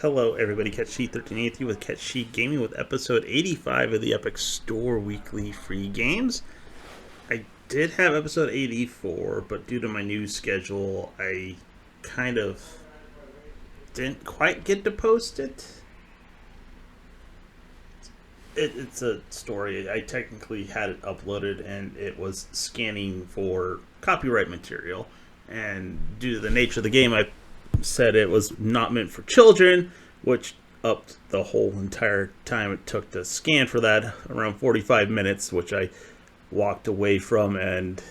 Hello, everybody. Catch Sheet 1380 with Catch Sheet Gaming with episode 85 of the Epic Store weekly free games. I did have episode 84, but due to my new schedule, I kind of didn't quite get to post it. It's a story. I technically had it uploaded and it was scanning for copyright material. And due to the nature of the game, I said it was not meant for children, which upped the whole entire time it took to scan for that, around 45 minutes, which I walked away from and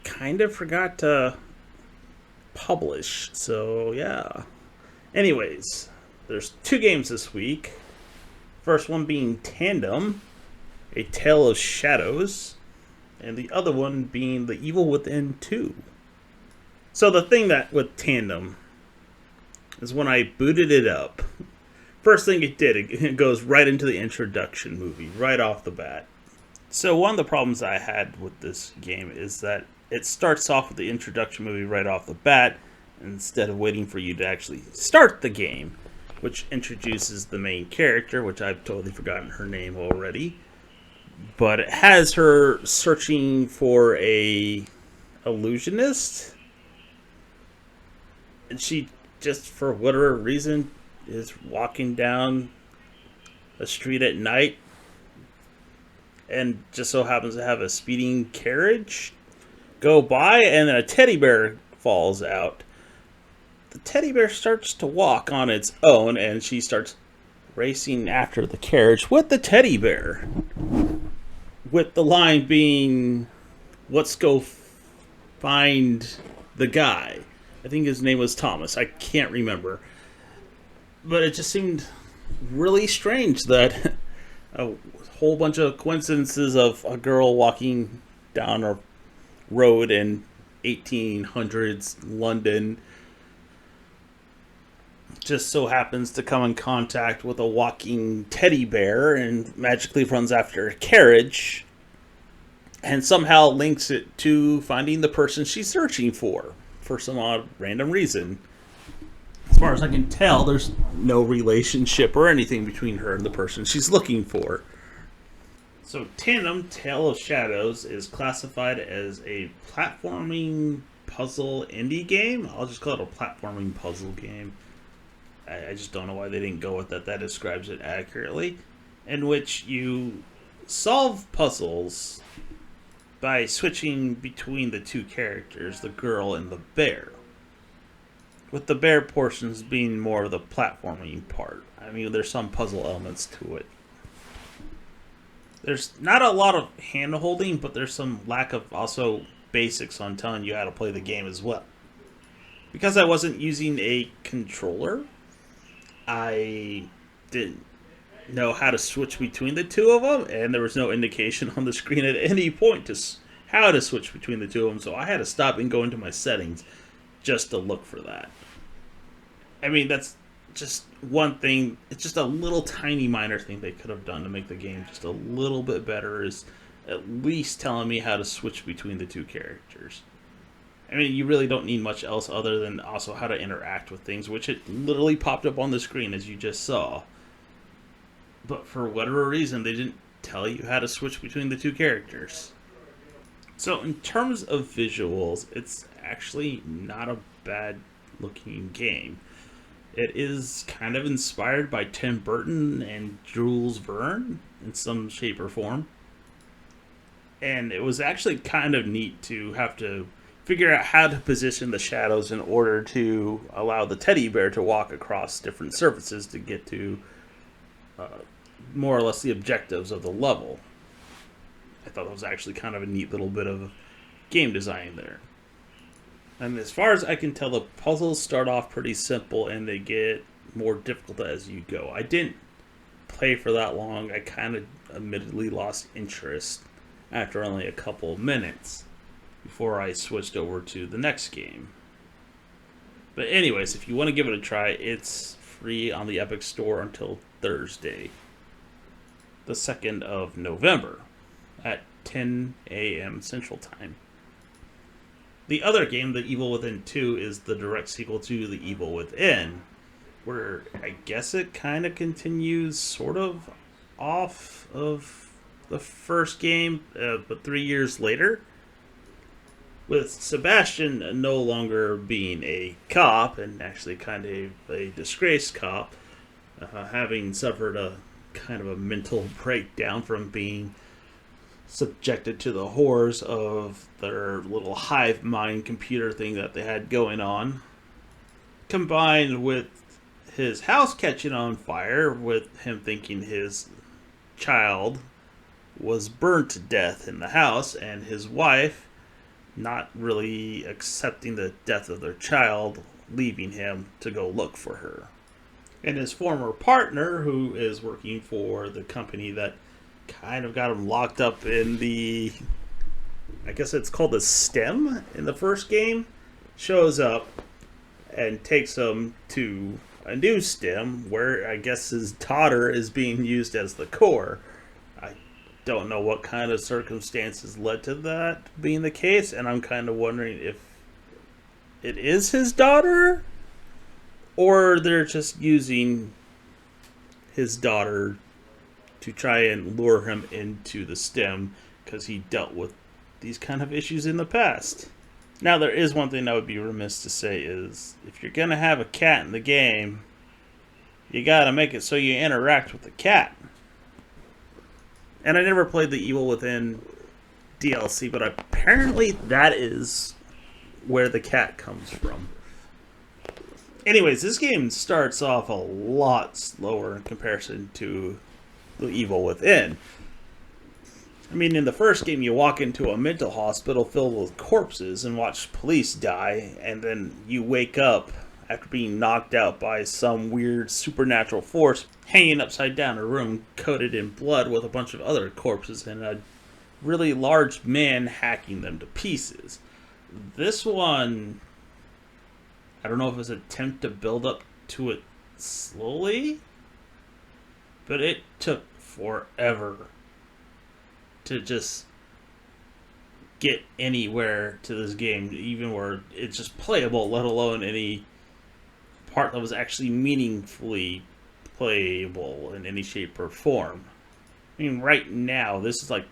kind of forgot to publish. So, yeah. Anyways, there's two games this week. First one being Tandem, A Tale of Shadows, and the other one being The Evil Within 2. So the thing that with Tandem is when I booted it up, first thing it did, it goes right into the introduction movie, right off the bat. So one of the problems I had with this game is that it starts off with the introduction movie right off the bat, instead of waiting for you to actually start the game, which introduces the main character, which I've totally forgotten her name already. But it has her searching for a illusionist, and she just, for whatever reason, is walking down a street at night and just so happens to have a speeding carriage go by, and then a teddy bear falls out. The teddy bear starts to walk on its own, and she starts racing after the carriage with the teddy bear, with the line being, "Let's go find the guy." I think his name was Thomas. I can't remember. But it just seemed really strange that a whole bunch of coincidences of a girl walking down a road in 1800s London just so happens to come in contact with a walking teddy bear and magically runs after a carriage and somehow links it to finding the person she's searching for some odd random reason. As far as I can tell, there's no relationship or anything between her and the person she's looking for. So Tandem, Tale of Shadows is classified as a platforming puzzle indie game. I'll just call it a platforming puzzle game. I just don't know why they didn't go with that. That describes it accurately. In which you solve puzzles by switching between the two characters, the girl and the bear. With the bear portions being more of the platforming part. I mean, there's some puzzle elements to it. There's not a lot of hand-holding, but there's some lack of also basics on telling you how to play the game as well. Because I wasn't using a controller, I didn't know how to switch between the two of them, and there was no indication on the screen at any point to how to switch between the two of them, so I had to stop and go into my settings just to look for that. I mean, that's just one thing. It's just a little tiny minor thing they could have done to make the game just a little bit better, is at least telling me how to switch between the two characters. I mean, you really don't need much else other than also how to interact with things, which it literally popped up on the screen as you just saw. But for whatever reason, they didn't tell you how to switch between the two characters. So in terms of visuals, it's actually not a bad looking game. It is kind of inspired by Tim Burton and Jules Verne in some shape or form. And it was actually kind of neat to have to figure out how to position the shadows in order to allow the teddy bear to walk across different surfaces to get to more or less the objectives of the level. I thought that was actually kind of a neat little bit of game design there. And as far as I can tell, the puzzles start off pretty simple and they get more difficult as you go. I didn't play for that long. I kind of admittedly lost interest after only a couple of minutes before I switched over to the next game. But anyways, if you want to give it a try, it's free on the Epic Store until Thursday, the 2nd of November at 10 a.m. Central Time. The other game, The Evil Within 2, is the direct sequel to The Evil Within. where I guess it kind of continues sort of off of the first game, but 3 years later, with Sebastian no longer being a cop and actually kind of a disgraced cop, having suffered a kind of a mental breakdown from being subjected to the horrors of their little hive mind computer thing that they had going on, combined with his house catching on fire, with him thinking his child was burnt to death in the house, and his wife not really accepting the death of their child, leaving him to go look for her. And his former partner, who is working for the company that kind of got him locked up in the, I guess it's called the stem in the first game, shows up and takes him to a new stem where I guess his daughter is being used as the core. I don't know what kind of circumstances led to that being the case, and I'm kind of wondering if it is his daughter or they're just using his daughter to try and lure him into the stem because he dealt with these kind of issues in the past. Now, there is one thing I would be remiss to say is if you're going to have a cat in the game, you got to make it so you interact with the cat. And I never played the Evil Within DLC, but apparently that is where the cat comes from. Anyways, this game starts off a lot slower in comparison to the Evil Within. I mean, in the first game, you walk into a mental hospital filled with corpses and watch police die, and then you wake up after being knocked out by some weird supernatural force hanging upside down in a room coated in blood with a bunch of other corpses and a really large man hacking them to pieces. This one, I don't know if it was an attempt to build up to it slowly, but it took forever to just get anywhere to this game, even where it's just playable, let alone any part that was actually meaningfully playable in any shape or form. I mean, right now, this is like,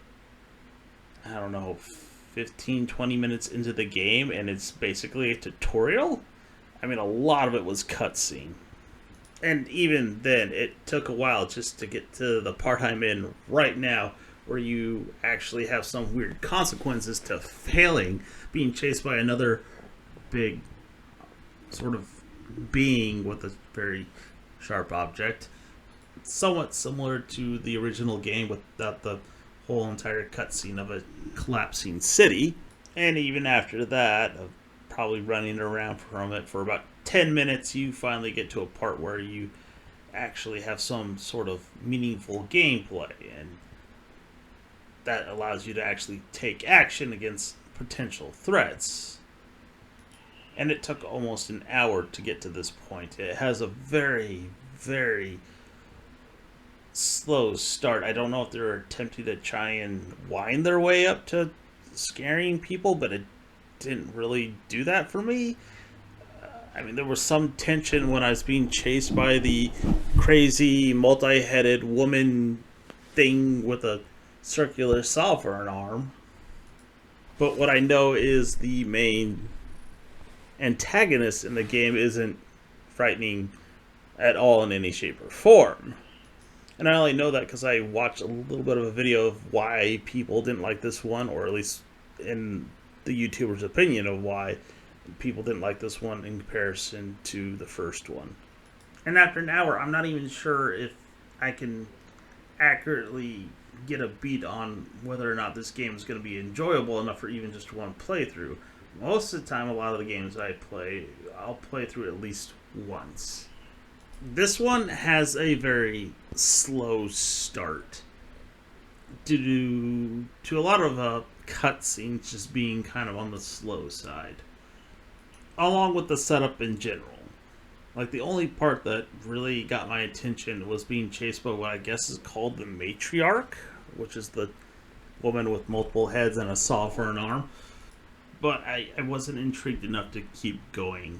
I don't know, 15, 20 minutes into the game, and it's basically a tutorial. I mean, a lot of it was cutscene. And even then, it took a while just to get to the part I'm in right now, where you actually have some weird consequences to failing, being chased by another big sort of being with a very sharp object. Somewhat similar to the original game without the whole entire cutscene of a collapsing city. And even after that, of probably running around from it for about 10 minutes, you finally get to a part where you actually have some sort of meaningful gameplay, and that allows you to actually take action against potential threats. And it took almost an hour to get to this point. It has a very, very slow start. I don't know if they're attempting to try and wind their way up to scaring people, but it didn't really do that for me. I mean, there was some tension when I was being chased by the crazy multi-headed woman thing with a circular saw for an arm. But what I know is the main antagonist in the game isn't frightening at all in any shape or form. And I only know that because I watched a little bit of a video of why people didn't like this one, or at least in the YouTuber's opinion of why people didn't like this one in comparison to the first one. And after an hour, I'm not even sure if I can accurately get a beat on whether or not this game is going to be enjoyable enough for even just one playthrough. Most of the time, a lot of the games I play, I'll play through at least once. This one has a very slow start due to a lot of cutscenes just being kind of on the slow side, along with the setup in general. Like, the only part that really got my attention was being chased by what I guess is called the matriarch, which is the woman with multiple heads and a saw for an arm. But I wasn't intrigued enough to keep going.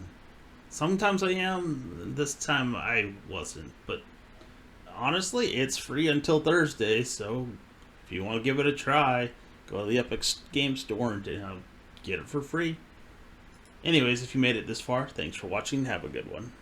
Sometimes I am. This time I wasn't. But honestly, it's free until Thursday, so if you want to give it a try, go to the Epic Game Store and get it for free. Anyways, if you made it this far, thanks for watching. Have a good one.